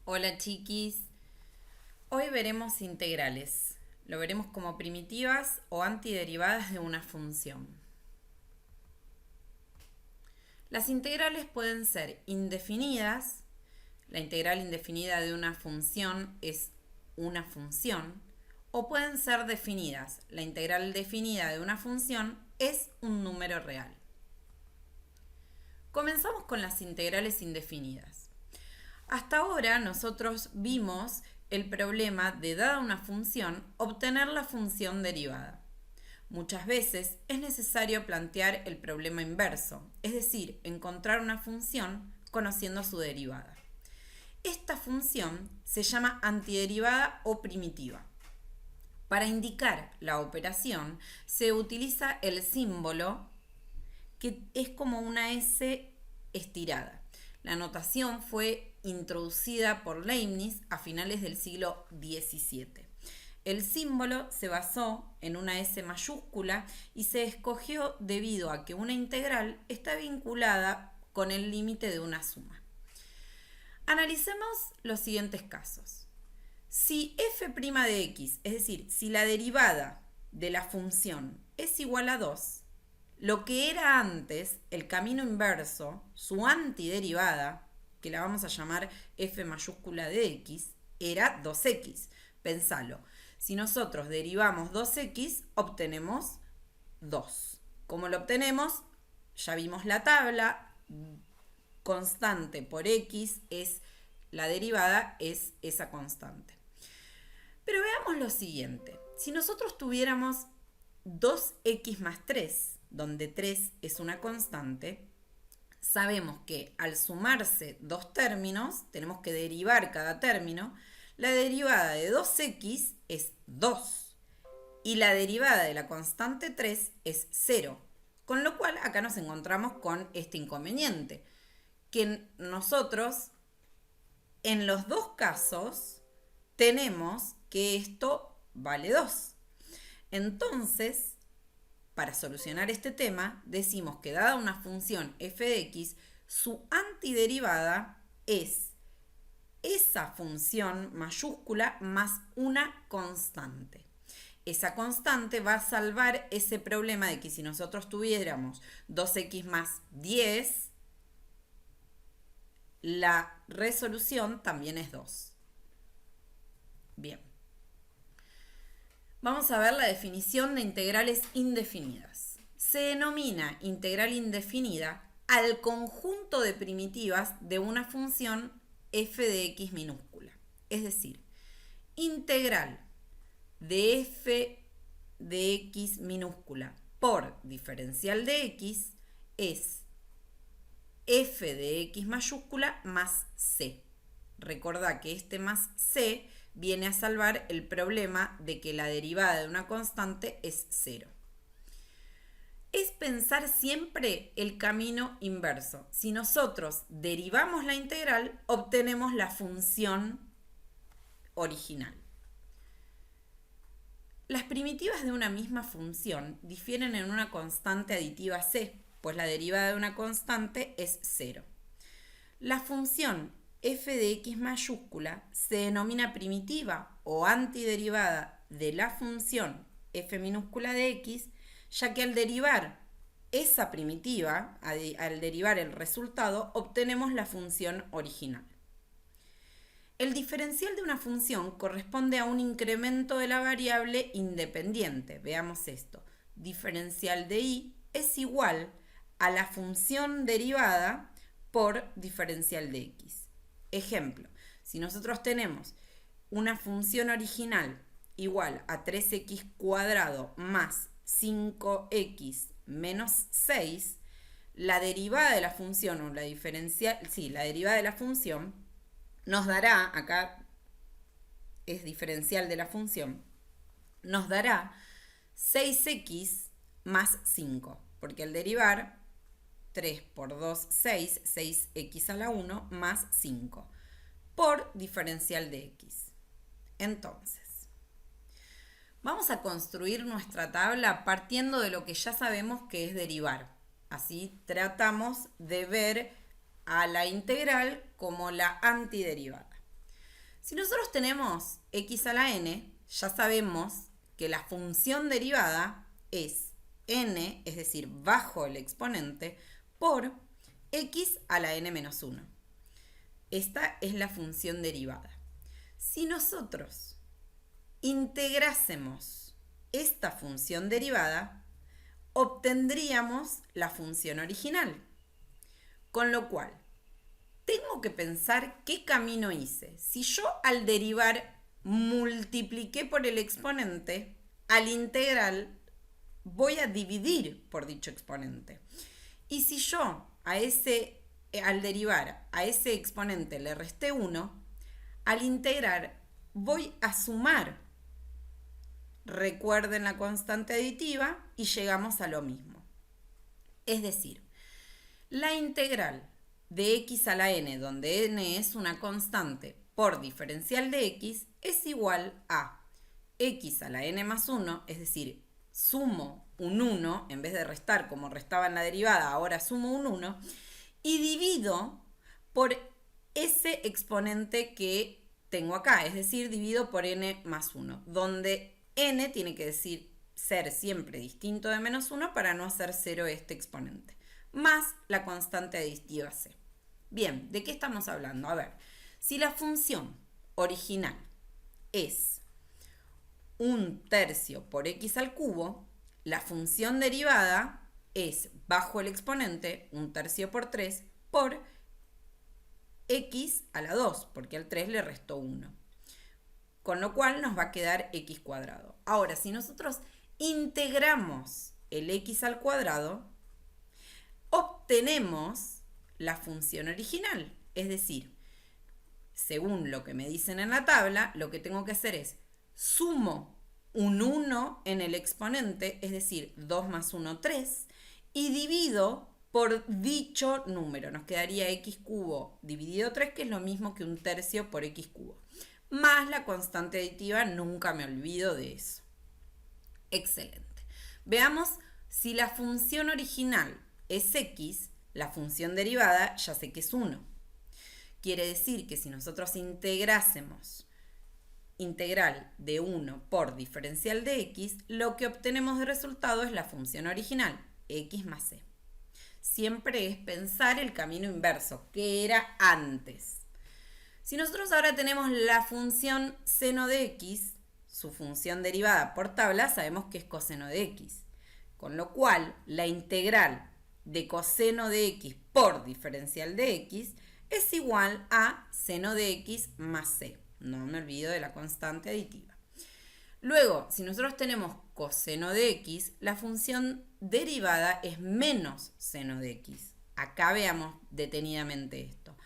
Hola chiquis, hoy veremos integrales. Lo veremos como primitivas o antiderivadas de una función. Las integrales pueden ser indefinidas. La integral indefinida de una función es una función. O pueden ser definidas. La integral definida de una función es un número real. Comenzamos con las integrales indefinidas. Hasta ahora nosotros vimos el problema de, dada una función, obtener la función derivada. Muchas veces es necesario plantear el problema inverso, es decir, encontrar una función conociendo su derivada. Esta función se llama antiderivada o primitiva. Para indicar la operación se utiliza el símbolo que es como una S estirada. La notación fue introducida por Leibniz a finales del siglo XVII. El símbolo se basó en una S mayúscula y se escogió debido a que una integral está vinculada con el límite de una suma. Analicemos los siguientes casos. Si f' de x, es decir, si la derivada de la función es igual a 2, lo que era antes el camino inverso, su antiderivada, que la vamos a llamar f mayúscula de x, era 2x. Pensalo, si nosotros derivamos 2x, obtenemos 2. ¿Cómo lo obtenemos? Ya vimos la tabla, constante por x es la derivada, es esa constante. Pero veamos lo siguiente. Si nosotros tuviéramos 2x más 3, donde 3 es una constante, sabemos que al sumarse dos términos, tenemos que derivar cada término. La derivada de 2x es 2 y la derivada de la constante 3 es 0. Con lo cual acá nos encontramos con este inconveniente, que nosotros en los dos casos tenemos que esto vale 2. Entonces, para solucionar este tema, decimos que dada una función f de x, su antiderivada es esa función mayúscula más una constante. Esa constante va a salvar ese problema de que si nosotros tuviéramos 2x más 10, la resolución también es 2. Bien. Vamos a ver la definición de integrales indefinidas. Se denomina integral indefinida al conjunto de primitivas de una función f de x minúscula. Es decir, integral de f de x minúscula por diferencial de x es f de x mayúscula más c. Recordá que este más c viene a salvar el problema de que la derivada de una constante es 0. Es pensar siempre el camino inverso. Si nosotros derivamos la integral, obtenemos la función original. Las primitivas de una misma función difieren en una constante aditiva c, pues la derivada de una constante es 0. La función f de x mayúscula se denomina primitiva o antiderivada de la función f minúscula de x, ya que al derivar esa primitiva, al derivar el resultado, obtenemos la función original. El diferencial de una función corresponde a un incremento de la variable independiente. Veamos esto. Diferencial de y es igual a la función derivada por diferencial de x. Ejemplo, si nosotros tenemos una función original igual a 3x cuadrado más 5x menos 6, la derivada de la función o la diferencial, la derivada de la función nos dará, acá es diferencial de la función, nos dará 6x más 5, porque al derivar 3 por 2, 6, 6x a la 1 más 5, por diferencial de x. Entonces, vamos a construir nuestra tabla partiendo de lo que ya sabemos que es derivar. Así tratamos de ver a la integral como la antiderivada. Si nosotros tenemos x a la n, ya sabemos que la función derivada es n, es decir, bajo el exponente, por x a la n menos 1. Esta es la función derivada. Si nosotros integrásemos esta función derivada, obtendríamos la función original. Con lo cual, tengo que pensar qué camino hice. Si yo al derivar multipliqué por el exponente, al integral voy a dividir por dicho exponente. Y si yo al derivar a ese exponente le resté 1, al integrar voy a sumar. Recuerden la constante aditiva y llegamos a lo mismo. Es decir, la integral de x a la n, donde n es una constante, por diferencial de x, es igual a x a la n más 1, es decir, sumo un 1, en vez de restar como restaba en la derivada, ahora sumo un 1, y divido por ese exponente que tengo acá, es decir, divido por n más 1, donde n tiene que ser siempre distinto de menos 1 para no hacer 0 este exponente, más la constante aditiva c. Bien, ¿de qué estamos hablando? A ver, si la función original es 1/3 por x al cubo, la función derivada es bajo el exponente 1/3 por 3 por x a la 2, porque al 3 le restó 1. Con lo cual nos va a quedar x cuadrado. Ahora, si nosotros integramos el x al cuadrado, obtenemos la función original. Es decir, según lo que me dicen en la tabla, lo que tengo que hacer es sumo un 1 en el exponente, es decir, 2 más 1, 3, y divido por dicho número. Nos quedaría x cubo dividido 3, que es lo mismo que 1/3 por x cubo. Más la constante aditiva, nunca me olvido de eso. Excelente. Veamos si la función original es x, la función derivada ya sé que es 1. Quiere decir que si nosotros integrásemos integral de 1 por diferencial de x, lo que obtenemos de resultado es la función original, x más c. Siempre es pensar el camino inverso, que era antes. Si nosotros ahora tenemos la función seno de x, su función derivada por tabla, sabemos que es coseno de x. Con lo cual, la integral de coseno de x por diferencial de x es igual a seno de x más c. No me olvido de la constante aditiva. Luego, si nosotros tenemos coseno de x, la función derivada es menos seno de x. Acá veamos detenidamente esto.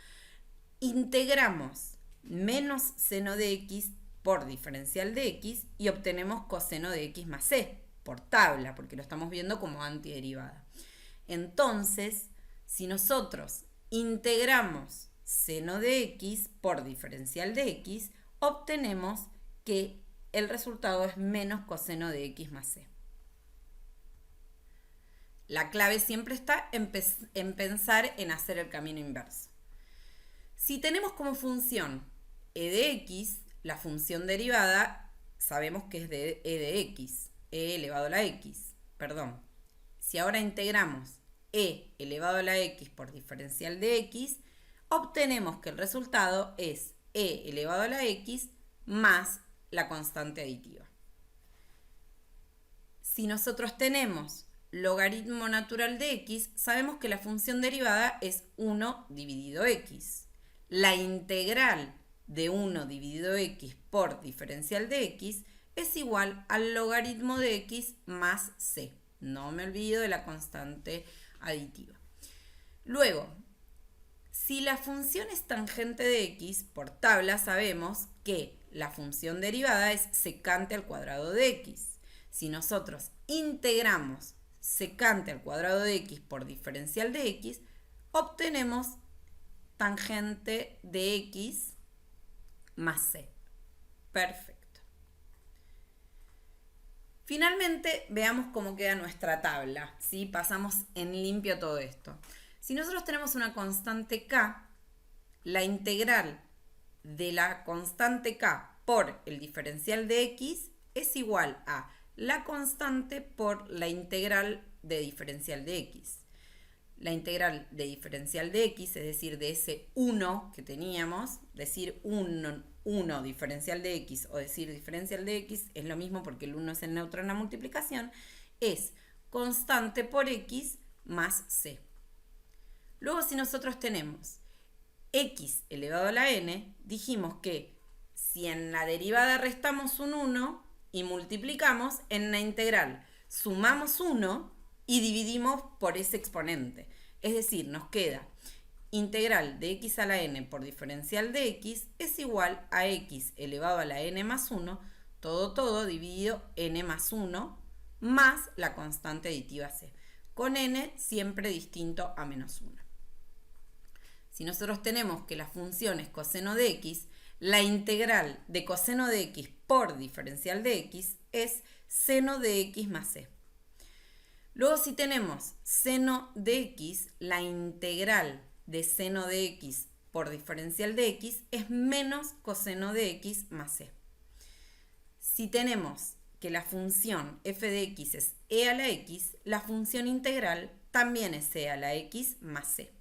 Integramos menos seno de x por diferencial de x y obtenemos coseno de x más c por tabla, porque lo estamos viendo como antiderivada. Entonces, si nosotros integramos seno de x por diferencial de x, obtenemos que el resultado es menos coseno de x más c. La clave siempre está en pensar en hacer el camino inverso. Si tenemos como función e de x, la función derivada sabemos que es de e de x, e elevado a la x, perdón. Si ahora integramos e elevado a la x por diferencial de x, obtenemos que el resultado es e elevado a la x más la constante aditiva. Si nosotros tenemos logaritmo natural de x, sabemos que la función derivada es 1 dividido x. La integral de 1 dividido x por diferencial de x es igual al logaritmo de x más c. No me olvido de la constante aditiva. Luego, si la función es tangente de x, por tabla sabemos que la función derivada es secante al cuadrado de x. Si nosotros integramos secante al cuadrado de x por diferencial de x, obtenemos tangente de x más c. Perfecto. Finalmente, veamos cómo queda nuestra tabla, ¿sí? Pasamos en limpio todo esto. Si nosotros tenemos una constante k, la integral de la constante k por el diferencial de x es igual a la constante por la integral de diferencial de x. La integral de diferencial de x, es decir, de ese 1 que teníamos, decir 1 diferencial de x o decir diferencial de x es lo mismo porque el 1 es el neutro en la multiplicación, es constante por x más c. Luego, si nosotros tenemos x elevado a la n, dijimos que si en la derivada restamos un 1 y multiplicamos, en la integral sumamos 1 y dividimos por ese exponente. Es decir, nos queda integral de x a la n por diferencial de x es igual a x elevado a la n más 1, todo dividido n más 1, más la constante aditiva c, con n siempre distinto a menos 1. Si nosotros tenemos que la función es coseno de x, la integral de coseno de x por diferencial de x es seno de x más c. Luego, si tenemos seno de x, la integral de seno de x por diferencial de x es menos coseno de x más c. Si tenemos que la función f de x es e a la x, la función integral también es e a la x más c.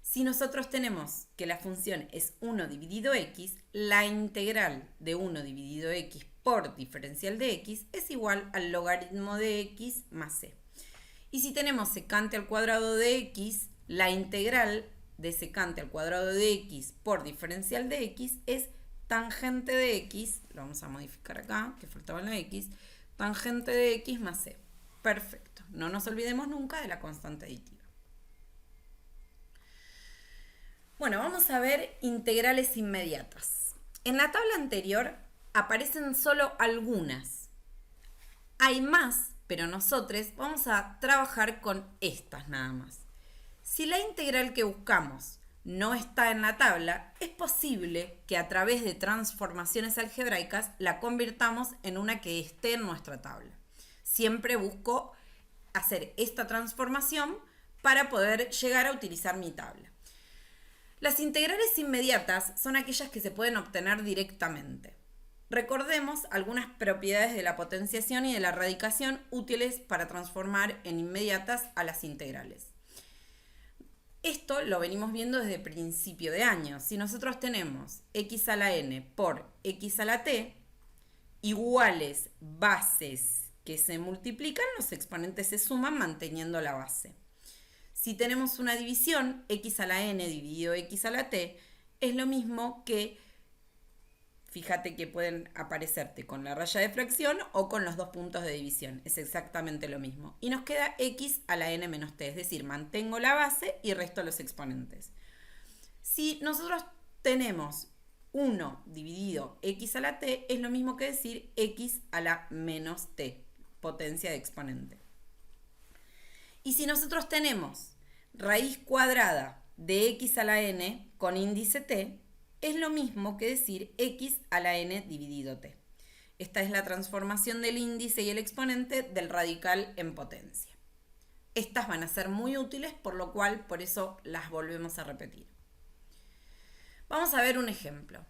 Si nosotros tenemos que la función es 1 dividido x, la integral de 1 dividido x por diferencial de x es igual al logaritmo de x más c. Y si tenemos secante al cuadrado de x, la integral de secante al cuadrado de x por diferencial de x es tangente de x, lo vamos a modificar acá, que faltaba la x, tangente de x más c. Perfecto, no nos olvidemos nunca de la constante aditiva. Bueno, vamos a ver integrales inmediatas. En la tabla anterior aparecen solo algunas. Hay más, pero nosotros vamos a trabajar con estas nada más. Si la integral que buscamos no está en la tabla, es posible que a través de transformaciones algebraicas la convirtamos en una que esté en nuestra tabla. Siempre busco hacer esta transformación para poder llegar a utilizar mi tabla. Las integrales inmediatas son aquellas que se pueden obtener directamente. Recordemos algunas propiedades de la potenciación y de la radicación útiles para transformar en inmediatas a las integrales. Esto lo venimos viendo desde principio de año. Si nosotros tenemos x a la n por x a la t iguales bases que se multiplican, los exponentes se suman manteniendo la base. Si tenemos una división, x a la n dividido x a la t, es lo mismo que, fíjate que pueden aparecerte con la raya de fracción o con los dos puntos de división. Es exactamente lo mismo. Y nos queda x a la n menos t, es decir, mantengo la base y resto los exponentes. Si nosotros tenemos 1 dividido x a la t, es lo mismo que decir x a la menos t, potencia de exponente. Y si nosotros tenemos raíz cuadrada de x a la n con índice t, es lo mismo que decir x a la n dividido t. Esta es la transformación del índice y el exponente del radical en potencia. Estas van a ser muy útiles, por lo cual, por eso las volvemos a repetir. Vamos a ver un ejemplo.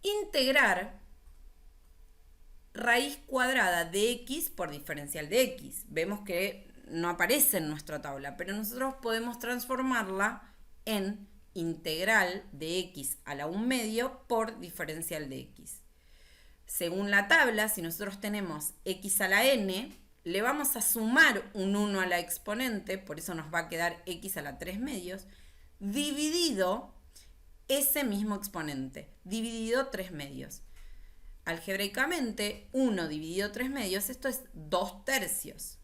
Integrar raíz cuadrada de x por diferencial de x. Vemos que no aparece en nuestra tabla, pero nosotros podemos transformarla en integral de x a la 1 medio por diferencial de x. Según la tabla, si nosotros tenemos x a la n, le vamos a sumar un 1 a la exponente, por eso nos va a quedar x a la 3 medios, dividido ese mismo exponente, dividido 3 medios. Algebraicamente, 1 dividido 3 medios, esto es 2 tercios.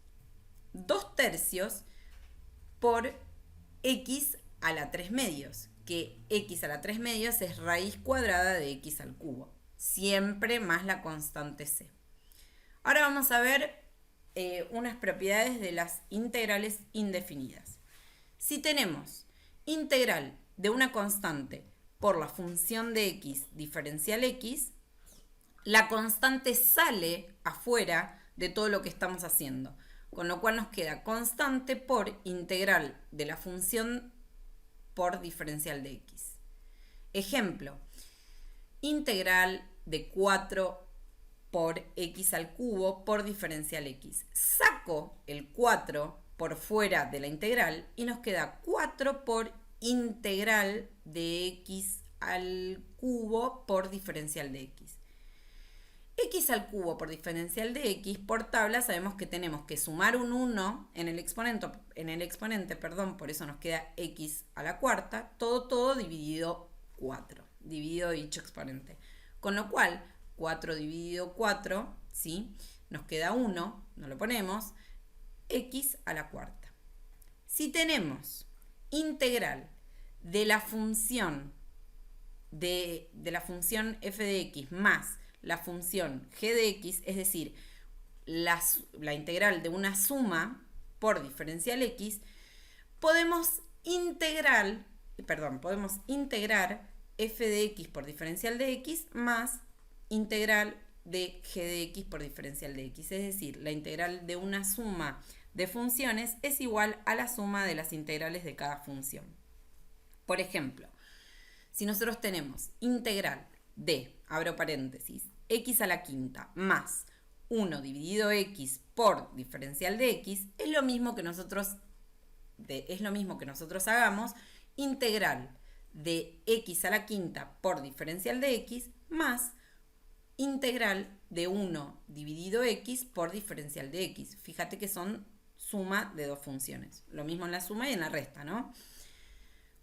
2 tercios por x a la 3 medios, que x a la 3 medios es raíz cuadrada de x al cubo, siempre más la constante c. Ahora vamos a ver unas propiedades de las integrales indefinidas. Si tenemos integral de una constante por la función de x diferencial x, la constante sale afuera de todo lo que estamos haciendo, con lo cual nos queda constante por integral de la función por diferencial de x. Ejemplo, integral de 4 por x al cubo por diferencial x. Saco el 4 por fuera de la integral y nos queda 4 por integral de x al cubo por diferencial de x. X al cubo por diferencial de x, por tabla sabemos que tenemos que sumar un 1 en el exponente, por eso nos queda x a la cuarta, todo dividido 4, dividido dicho exponente. Con lo cual, 4 dividido 4, ¿sí? Nos queda 1, no lo ponemos, x a la cuarta. Si tenemos integral de la función la función f de x más la función g de x, es decir, la integral de una suma por diferencial x, podemos integrar f de x por diferencial de x más integral de g de x por diferencial de x. Es decir, la integral de una suma de funciones es igual a la suma de las integrales de cada función. Por ejemplo, si nosotros tenemos integral de, abro paréntesis, x a la quinta más 1 dividido x por diferencial de x, es lo mismo que nosotros hagamos integral de x a la quinta por diferencial de x más integral de 1 dividido x por diferencial de x. Fíjate que son suma de dos funciones. Lo mismo en la suma y en la resta, ¿no?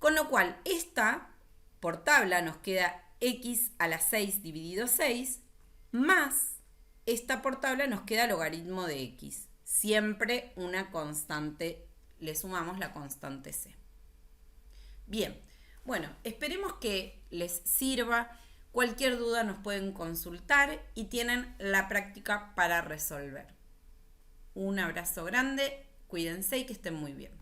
Con lo cual, esta por tabla nos queda x a la 6 dividido 6 más esta por tabla nos queda logaritmo de x. Siempre una constante, le sumamos la constante c. Bien, bueno, esperemos que les sirva. Cualquier duda nos pueden consultar y tienen la práctica para resolver. Un abrazo grande, cuídense y que estén muy bien.